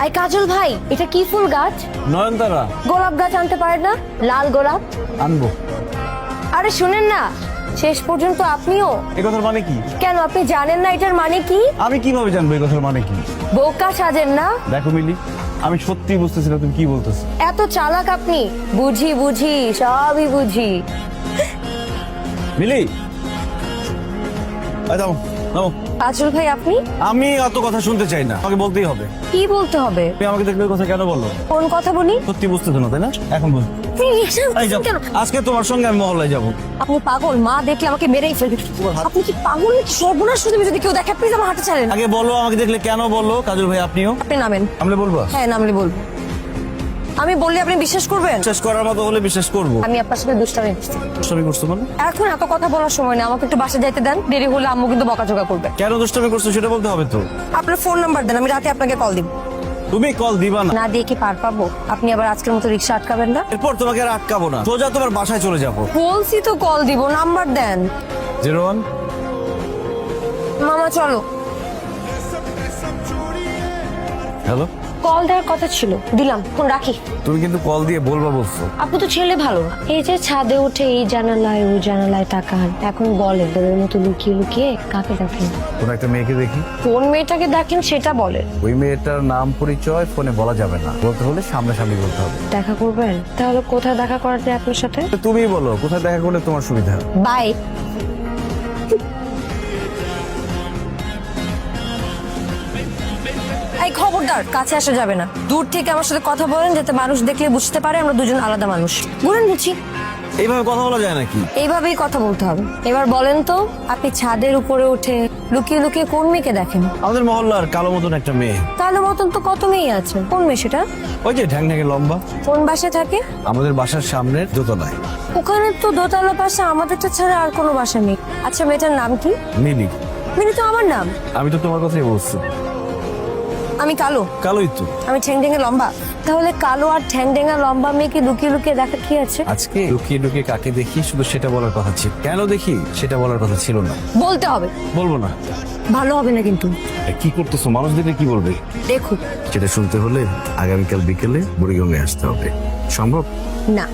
I কাজল ভাই, এটা কি ফুল গাছ? নয়নতারা। গোলাপ গাছ আনতে পারেন না? লাল গোলাপ আনবো। আরে শুনেন না, শেষ পর্যন্ত আপনিও। এই কথার মানে কি? কেন আপনি জানেন না এটার মানে কি? আমি কিভাবে জানবো এই কথার মানে কি? বোকা সাজেন না। দেখো মিলি, আমি সত্যি বুঝতেছি না তুমি কি বলতেছো। এত চালাক আপনি। বুঝি বুঝি, সবই বুঝি। মিলি, এই দাও, দাও। কাজল ভাই আপনি? আমি অত কথা শুনতে চাই না, আমাকে বলতেই হবে। কি বলতে হবে? তুমি আমাকে দেখলে ওই কথা কেন বলো? কোন কথা বলি? সত্যি বুঝতেছো না তাই না? এখন বল। আপনি reaction এই যাও, কেন? আজকে তোমার সঙ্গে আমি মহল্লায় যাবো। আপনি পাগল? মা দেখলে আমাকে মেরেই ফেলবে। আপনি কি পাগল নাকি? সর্বনাশ করে দেবে যদি কেউ দেখে। প্লিজ আমার হাতে ছাড়েন। আগে বলো, আমাকে দেখলে কেন বলো? কাজল ভাই আপনিও আপনি নামেন। আমি বলবো। হ্যাঁ নামলে বলবো। আমি বললে আপনি বিশ্বাস করবেন? বিশ্বাস করার মতো হলে বিশ্বাস করবো। আমি আপনার সাথে দুষ্টামি করছি। দুষ্টামি করছো মানে? এখন এত কথা বলার সময় না, আমাকে একটু বাসা যাইতে দেন। দেরি হলে আম্মু কিন্তু বকাঝকা করবে। কেন দুষ্টামি করছো সেটা বলতে হবে তো। আপনার ফোন নাম্বার দেন, আমি রাতে আপনাকে কল দিব। তুমি কল দিবা না। না দিয়ে কি পার পাবো? আপনি আবার আজকের মতো রিক্সা আটকাবেন না। এরপর তোমাকে আর আটকাবো না, সোজা তোমার বাসায় চলে যাবো। বলছি তো কল দিব, নাম্বার দেন। 01। মামা চলো। হ্যালো, কল দেওয়ার কথা ছিল, দিলাম। ফোন রাখি। তুমি কিন্তু কল দিয়ে বলবা বলছো। আপনি তো ছেলে ভালো না। এই যে ছাদে উঠে এই জানালায় ওই জানালায় তাকান, এখন বলেন ওদের মতো লুকিয়ে লুকিয়ে কাকে দেখেন? কোন একটা মেয়েকে দেখি। কোন মেয়েটাকে দেখেন সেটা বলেন। ওই মেয়েটার নাম পরিচয় ফোনে বলা যাবে না, বলতে হলে সামনাসামনি বলতে হবে। দেখা করবেন? তাহলে কোথায় দেখা করা যায় আপনার সাথে? তুমি বলো কোথায় দেখা করলে তোমার সুবিধা। বাই। এই খবরদার, কাছে আসা যাবে না। দূর থেকে আমার সাথে কথা বলেন, যাতে মানুষ দেখলে বুঝতে পারে আমরা দুজন আলাদা মানুষ। বলেন বুঝি। এইভাবে কথা বলা যায় নাকি? এইভাবেই কথা বলতে হবে। এবার বলেন তো, আপনি ছাদের উপরে উঠে লুকিয়ে লুকিয়ে কোন মেয়েকে দেখেন? আমাদের মহল্লার কালো মতন একটা মেয়ে। কালো মতন তো কত মেয়ে আছে, কোন মেয়ে সেটা? ওই যে ঢ্যাং ঢ্যাঙে লম্বা। কোন বাসায় থাকে? আমাদের বাসার সামনের দোতলায়। ওখানে তো দোতলা পাশে আমাদেরটা ছাড়া আর কোনো বাসা নেই। আচ্ছা মেয়েটার নাম কি? মিলি। মিনি তো আমার নাম। আমি তো তোমার কথাই বলছি। আমি কালো। কালোই তো। আমি ঠ্যাং ঠ্যাঙে লম্বা। তাহলে কালো আর ঠ্যাং ঠ্যাঙা লম্বা মেয়েকে লুকিয়ে লুকিয়ে দেখা কি আছে? আজকে লুকিয়ে লুকিয়ে কাকে দেখি শুধু সেটা বলার কথা ছিল। কেন দেখি সেটা বলার কথা ছিল না। বলতে হবে। বলবো না। ভালো হবে না কিন্তু। কি করতেছো? মানুষ দেখলে কি বলবে? দেখুন। সেটা শুনতে হলে আগামীকাল বিকেলে বুড়িগঙ্গায় আসতে হবে। সম্ভব? না।